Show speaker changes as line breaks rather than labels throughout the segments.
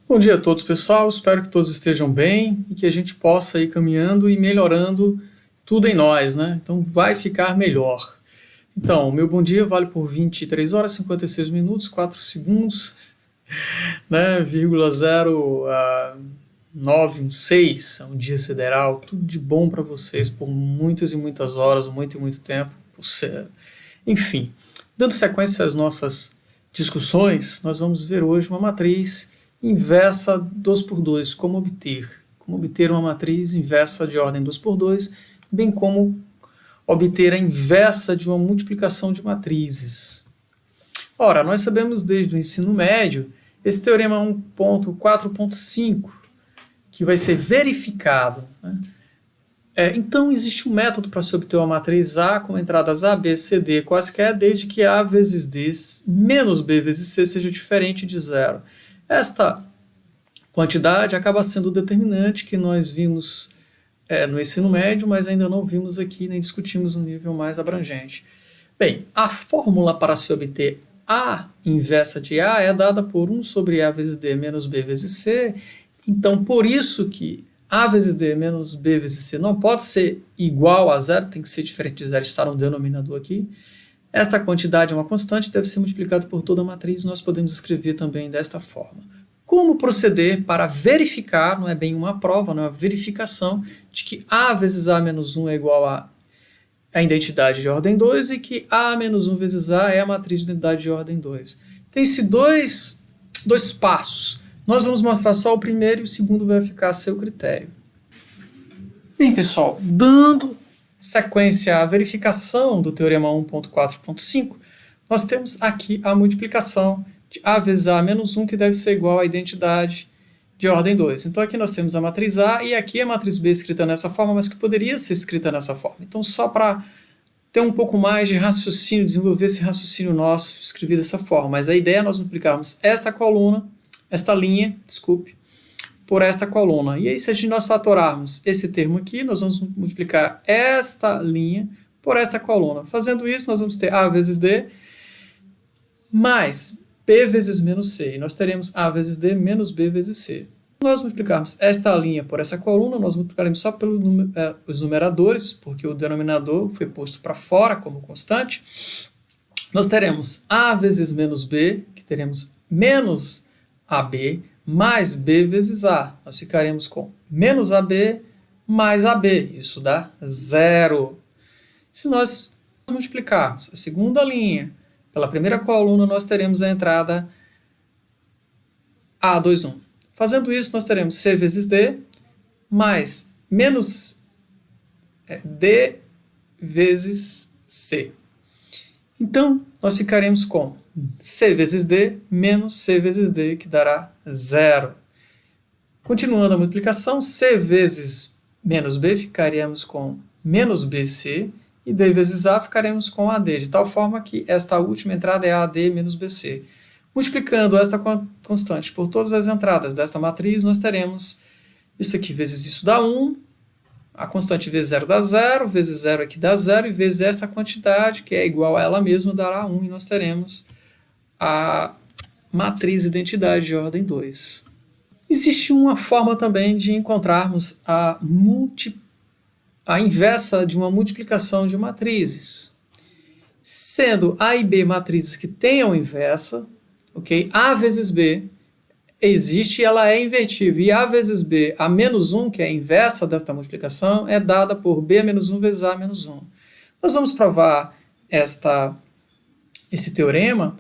Bom dia a todos, pessoal. Espero que todos estejam bem e que a gente possa ir caminhando e melhorando tudo em nós, né? Então vai ficar melhor. Então, o meu bom dia vale por 23 horas, 56 minutos, 4 segundos, né? 0,916 é um dia sideral. Tudo de bom para vocês por muitas e muitas horas, muito e muito tempo. Enfim, dando sequência às nossas discussões, nós vamos ver hoje uma matriz inversa 2 por 2, como obter uma matriz inversa de ordem 2 por 2, bem como obter a inversa de uma multiplicação de matrizes. Ora, nós sabemos desde o ensino médio esse teorema 1.4.5, que vai ser verificado, né? Então, existe um método para se obter uma matriz A com entradas A, B, C, D quaisquer, desde que A vezes D menos B vezes C seja diferente de zero. Esta quantidade acaba sendo o determinante que nós vimos no ensino médio, mas ainda não vimos aqui, nem discutimos no nível mais abrangente. Bem, a fórmula para se obter A inversa de A é dada por 1 sobre A vezes D menos B vezes C. Então, por isso que A vezes D menos B vezes C não pode ser igual a zero, tem que ser diferente de zero, está no denominador aqui. Esta quantidade é uma constante, deve ser multiplicada por toda a matriz, nós podemos escrever também desta forma. Como proceder para verificar, não é bem uma prova, não é uma verificação, de que A vezes A menos 1 é igual a identidade de ordem 2 e que A menos 1 vezes A é a matriz de identidade de ordem 2. Tem-se dois passos. Nós vamos mostrar só o primeiro e o segundo vai ficar a seu critério. Bem, pessoal, dando sequência à verificação do teorema 1.4.5, nós temos aqui a multiplicação de A vezes A menos 1, que deve ser igual à identidade de ordem 2. Então aqui nós temos a matriz A e aqui a matriz B escrita nessa forma, mas que poderia ser escrita nessa forma. Então só para ter um pouco mais de raciocínio, desenvolver esse raciocínio nosso, escrever dessa forma. Mas a ideia é nós multiplicarmos esta linha, por esta coluna. E aí, se nós fatorarmos esse termo aqui, nós vamos multiplicar esta linha por esta coluna. Fazendo isso, nós vamos ter A vezes D mais B vezes menos C. E nós teremos A vezes D menos B vezes C. Se nós multiplicarmos esta linha por essa coluna, nós multiplicaremos só pelos numeradores, porque o denominador foi posto para fora como constante. Nós teremos A vezes menos B, que teremos menos AB, mais B vezes A. Nós ficaremos com menos AB mais AB. Isso dá zero. Se nós multiplicarmos a segunda linha pela primeira coluna, nós teremos a entrada A21. Fazendo isso, nós teremos C vezes D mais menos D vezes C. Então, nós ficaremos com C vezes D menos C vezes D, que dará zero. Continuando a multiplicação, C vezes menos B ficaríamos com menos BC e D vezes A ficaremos com AD, de tal forma que esta última entrada é AD menos BC. Multiplicando esta constante por todas as entradas desta matriz, nós teremos isso aqui vezes isso dá 1, a constante vezes 0 dá 0, vezes 0 aqui dá 0, e vezes essa quantidade, que é igual a ela mesma, dará 1, e nós teremos a matriz identidade de ordem 2. Existe uma forma também de encontrarmos a inversa de uma multiplicação de matrizes. Sendo A e B matrizes que tenham inversa, ok? A vezes B existe e ela é invertível. E A vezes B, A menos 1, que é a inversa desta multiplicação, é dada por B menos 1 vezes A menos 1. Nós vamos provar esse teorema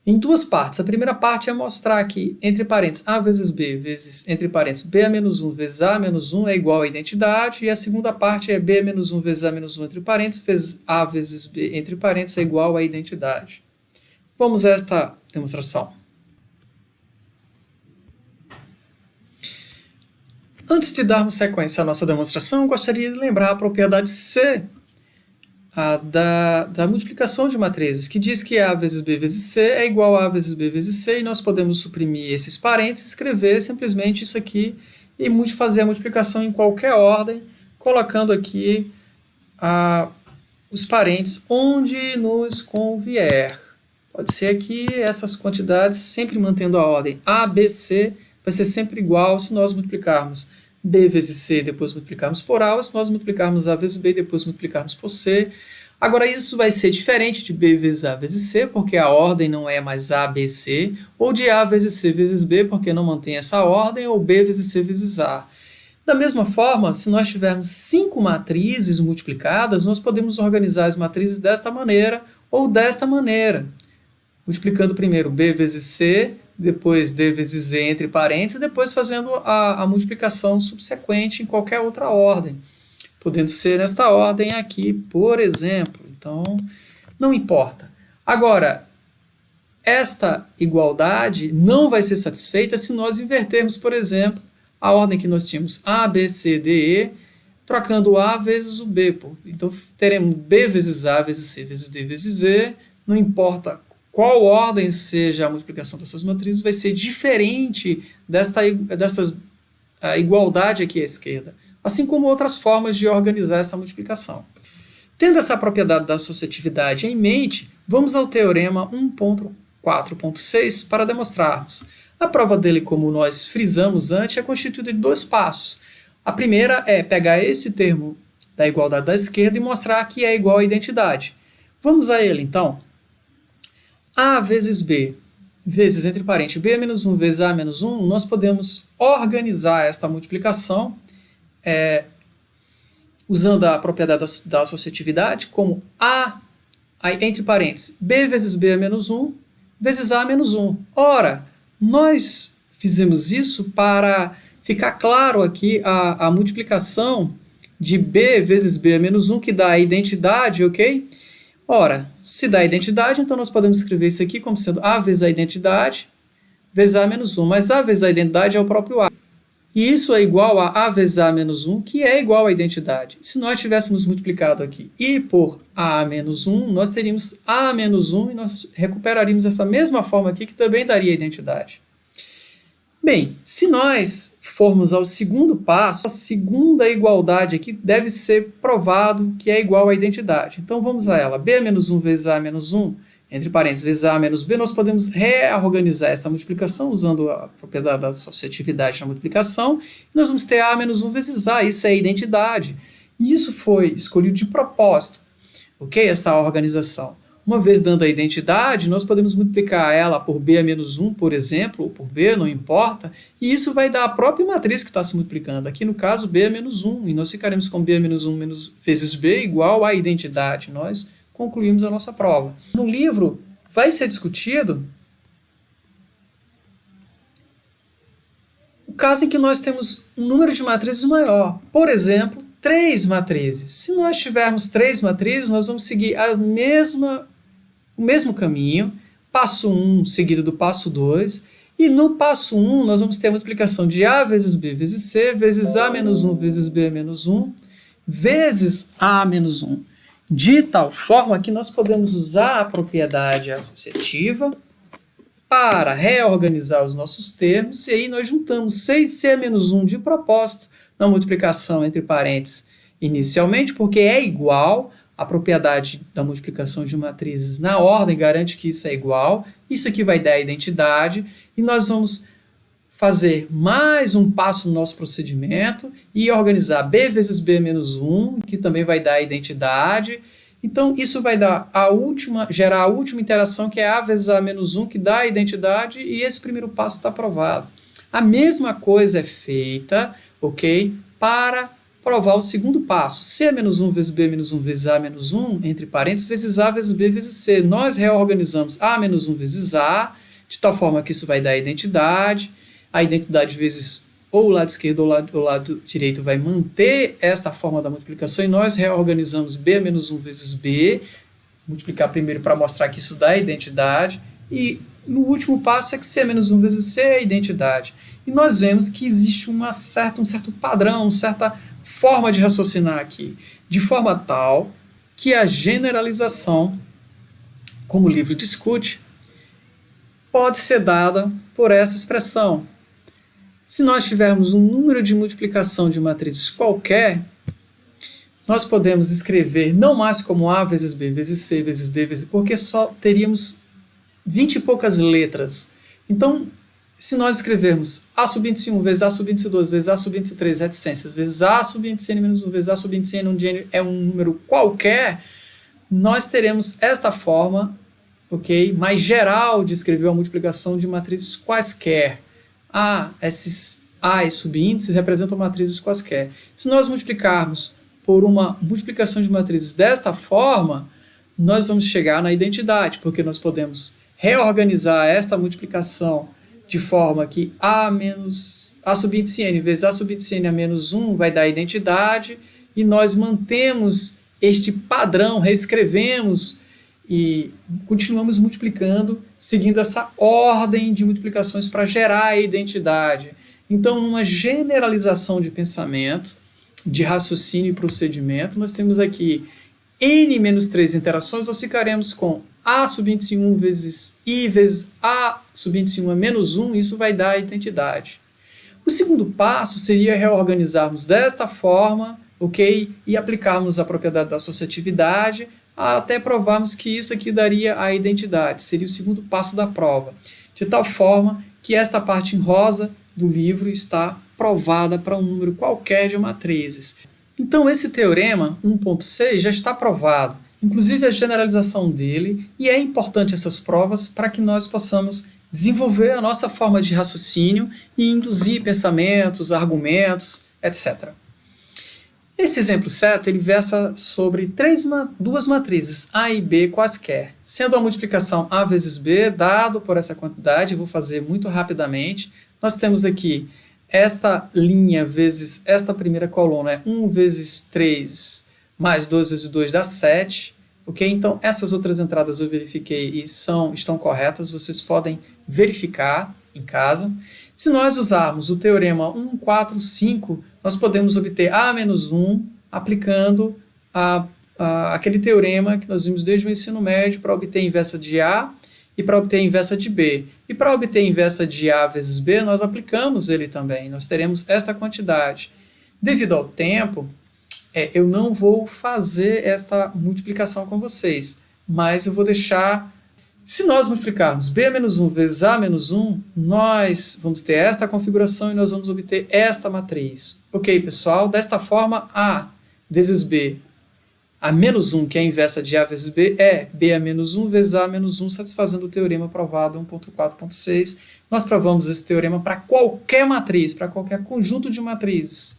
em duas partes. A primeira parte é mostrar que, entre parênteses, A vezes B vezes, entre parênteses, B a menos 1 vezes A menos 1 é igual a identidade. E a segunda parte é B menos 1 vezes A menos 1, entre parênteses, vezes A vezes B, entre parênteses, é igual a identidade. Vamos a esta demonstração. Antes de darmos sequência à nossa demonstração, gostaria de lembrar a propriedade C da multiplicação de matrizes, que diz que A vezes B vezes C é igual a vezes B vezes C, e nós podemos suprimir esses parênteses, escrever simplesmente isso aqui e fazer a multiplicação em qualquer ordem, colocando aqui os parênteses onde nos convier. Pode ser aqui essas quantidades, sempre mantendo a ordem A, B, C, vai ser sempre igual se nós multiplicarmos B vezes C e depois multiplicarmos por A, ou se nós multiplicarmos A vezes B e depois multiplicarmos por C. Agora, isso vai ser diferente de B vezes A vezes C, porque a ordem não é mais A, B, C, ou de A vezes C vezes B, porque não mantém essa ordem, ou B vezes C vezes A. Da mesma forma, se nós tivermos 5 matrizes multiplicadas, nós podemos organizar as matrizes desta maneira ou desta maneira. Multiplicando primeiro B vezes C, depois D vezes Z entre parênteses, e depois fazendo a multiplicação subsequente em qualquer outra ordem. Podendo ser nesta ordem aqui, por exemplo. Então, não importa. Agora, esta igualdade não vai ser satisfeita se nós invertermos, por exemplo, a ordem que nós tínhamos A, B, C, D, E, trocando o A vezes o B. Então, teremos B vezes A vezes C vezes D vezes Z, não importa qual ordem seja a multiplicação dessas matrizes, vai ser diferente dessa igualdade aqui à esquerda, assim como outras formas de organizar essa multiplicação. Tendo essa propriedade da associatividade em mente, vamos ao teorema 1.4.6 para demonstrarmos. A prova dele, como nós frisamos antes, é constituída de 2 passos. A primeira é pegar esse termo da igualdade da esquerda e mostrar que é igual à identidade. Vamos a ele, então. A vezes B, vezes, entre parênteses, B menos 1 vezes A menos 1, nós podemos organizar esta multiplicação usando a propriedade da associatividade como A, entre parênteses, B vezes B menos 1, vezes A menos 1. Ora, nós fizemos isso para ficar claro aqui a multiplicação de B vezes B menos 1, que dá a identidade, ok? Ora, se dá a identidade, então nós podemos escrever isso aqui como sendo A vezes a identidade, vezes A menos 1. Mas A vezes a identidade é o próprio A. E isso é igual a A vezes A menos 1, que é igual à identidade. Se nós tivéssemos multiplicado aqui I por A menos 1, nós teríamos A menos 1 e nós recuperaríamos essa mesma forma aqui, que também daria a identidade. Bem, se nós formos ao segundo passo, a segunda igualdade aqui deve ser provado que é igual à identidade. Então vamos a ela. B menos 1 vezes A menos 1, entre parênteses, vezes A menos B, nós podemos reorganizar essa multiplicação usando a propriedade da associatividade na multiplicação. E nós vamos ter A menos 1 vezes A, isso é a identidade. E isso foi escolhido de propósito, ok? Essa organização. Uma vez dando a identidade, nós podemos multiplicar ela por B a menos 1, por exemplo, ou por B, não importa, e isso vai dar a própria matriz que está se multiplicando. Aqui, no caso, B a menos 1, e nós ficaremos com B a menos 1 vezes B igual à identidade. Nós concluímos a nossa prova. No livro, vai ser discutido o caso em que nós temos um número de matrizes maior. Por exemplo, 3 matrizes. Se nós tivermos 3 matrizes, nós vamos seguir o mesmo caminho, passo 1 seguido do passo 2, e no passo 1 nós vamos ter a multiplicação de A vezes B vezes C, vezes A menos 1 vezes B menos 1, vezes A menos 1. De tal forma que nós podemos usar a propriedade associativa para reorganizar os nossos termos, e aí nós juntamos 6C menos 1 de propósito na multiplicação entre parênteses inicialmente, porque é igual. A propriedade da multiplicação de matrizes na ordem garante que isso é igual. Isso aqui vai dar a identidade. E nós vamos fazer mais um passo no nosso procedimento e organizar B vezes B menos 1, que também vai dar a identidade. Então, isso vai dar gerar a última interação, que é A vezes A menos 1, que dá a identidade, e esse primeiro passo está aprovado. A mesma coisa é feita, ok, para provar o segundo passo. C menos 1 vezes B menos 1 vezes A menos 1, entre parênteses, vezes A vezes B vezes C. Nós reorganizamos A menos 1 vezes A, de tal forma que isso vai dar a identidade vezes ou o lado esquerdo ou o lado direito vai manter esta forma da multiplicação, e nós reorganizamos B menos 1 vezes B, multiplicar primeiro para mostrar que isso dá a identidade, e no último passo é que C menos 1 vezes C é a identidade. E nós vemos que existe um certo padrão, uma certa forma de raciocinar aqui, de forma tal que a generalização, como o livro discute, pode ser dada por essa expressão. Se nós tivermos um número de multiplicação de matrizes qualquer, nós podemos escrever não mais como A vezes B vezes C vezes D vezes, porque só teríamos 20 e poucas letras. Então, se nós escrevermos A subíndice 1 vezes A subíndice 2 vezes A subíndice 3 reticências vezes A subíndice n menos 1 vezes A subíndice n, onde n é um número qualquer, nós teremos esta forma, ok, mais geral de escrever a multiplicação de matrizes quaisquer. Esses A subíndices representam matrizes quaisquer. Se nós multiplicarmos por uma multiplicação de matrizes desta forma, nós vamos chegar na identidade, porque nós podemos reorganizar esta multiplicação de forma que A subíndice n vezes A subíndice n a menos 1 vai dar a identidade, e nós mantemos este padrão, reescrevemos e continuamos multiplicando, seguindo essa ordem de multiplicações para gerar a identidade. Então, numa generalização de pensamento, de raciocínio e procedimento, nós temos aqui n menos 3 interações, nós ficaremos com A subíndice 1 vezes I vezes A subíndice 1 a menos 1, isso vai dar a identidade. O segundo passo seria reorganizarmos desta forma, ok? E aplicarmos a propriedade da associatividade, até provarmos que isso aqui daria a identidade. Seria o segundo passo da prova. De tal forma que esta parte em rosa do livro está provada para um número qualquer de matrizes. Então, esse teorema 1.6 já está provado, inclusive a generalização dele, e é importante essas provas para que nós possamos desenvolver a nossa forma de raciocínio e induzir pensamentos, argumentos, etc. Esse exemplo certo, ele versa sobre duas matrizes, A e B quaisquer, sendo a multiplicação A vezes B, dado por essa quantidade, eu vou fazer muito rapidamente. Nós temos aqui esta linha vezes esta primeira coluna é 1 vezes 3 mais 2 vezes 2 dá 7. Ok? Então, essas outras entradas eu verifiquei e estão corretas. Vocês podem verificar em casa. Se nós usarmos o teorema 1, 4, 5, nós podemos obter A menos 1 aplicando aquele teorema que nós vimos desde o ensino médio para obter a inversa de A e para obter a inversa de B. E para obter a inversa de A vezes B, nós aplicamos ele também. Nós teremos esta quantidade. Devido ao tempo, eu não vou fazer esta multiplicação com vocês, mas eu vou deixar... Se nós multiplicarmos B menos 1 vezes A menos 1, nós vamos ter esta configuração e nós vamos obter esta matriz. Ok, pessoal? Desta forma, A vezes B, A menos 1, que é a inversa de A vezes B, é B a menos 1 vezes A menos 1, satisfazendo o teorema provado 1.4.6. Nós provamos esse teorema para qualquer matriz, para qualquer conjunto de matrizes.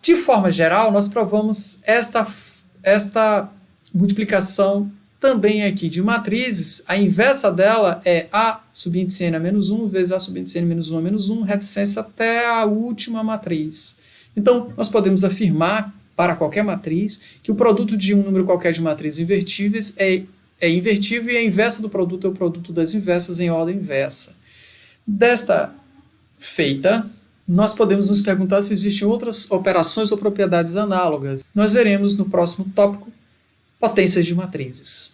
De forma geral, nós provamos esta multiplicação também aqui de matrizes. A inversa dela é A subíndice n a menos 1 vezes A subíndice n menos 1 a menos 1, reticência até a última matriz. Então, nós podemos afirmar para qualquer matriz que o produto de um número qualquer de matrizes invertíveis é invertível e a inversa do produto é o produto das inversas em ordem inversa. Desta feita, nós podemos nos perguntar se existem outras operações ou propriedades análogas. Nós veremos no próximo tópico potências de matrizes.